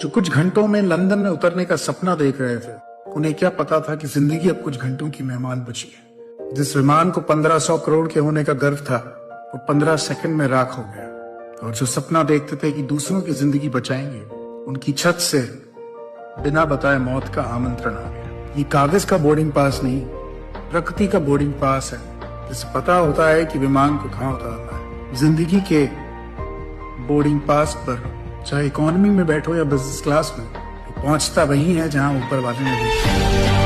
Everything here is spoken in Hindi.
जो कुछ घंटों में लंदन में उतरने का सपना देख रहे थे, उन्हें क्या पता था कि जिंदगी अब कुछ घंटों की मेहमान बची है। जिस विमान को 1500 करोड़ के होने का गर्व था, वो 15 सेकंड में राख हो गया। और जो सपना देखते थे कि दूसरों की जिंदगी बचाएंगे, उनकी छत से बिना बताए मौत का आमंत्रण आ गया। ये कागज का बोर्डिंग पास नहीं, प्रकृति का बोर्डिंग पास है, जिसे पता होता है कि विमान को कहाँ उतारना है। जिंदगी के बोर्डिंग पास पर चाहे इकोनॉमी में बैठो या बिजनेस क्लास में, पहुंचता वही है जहां ऊपर वाले ने देखा।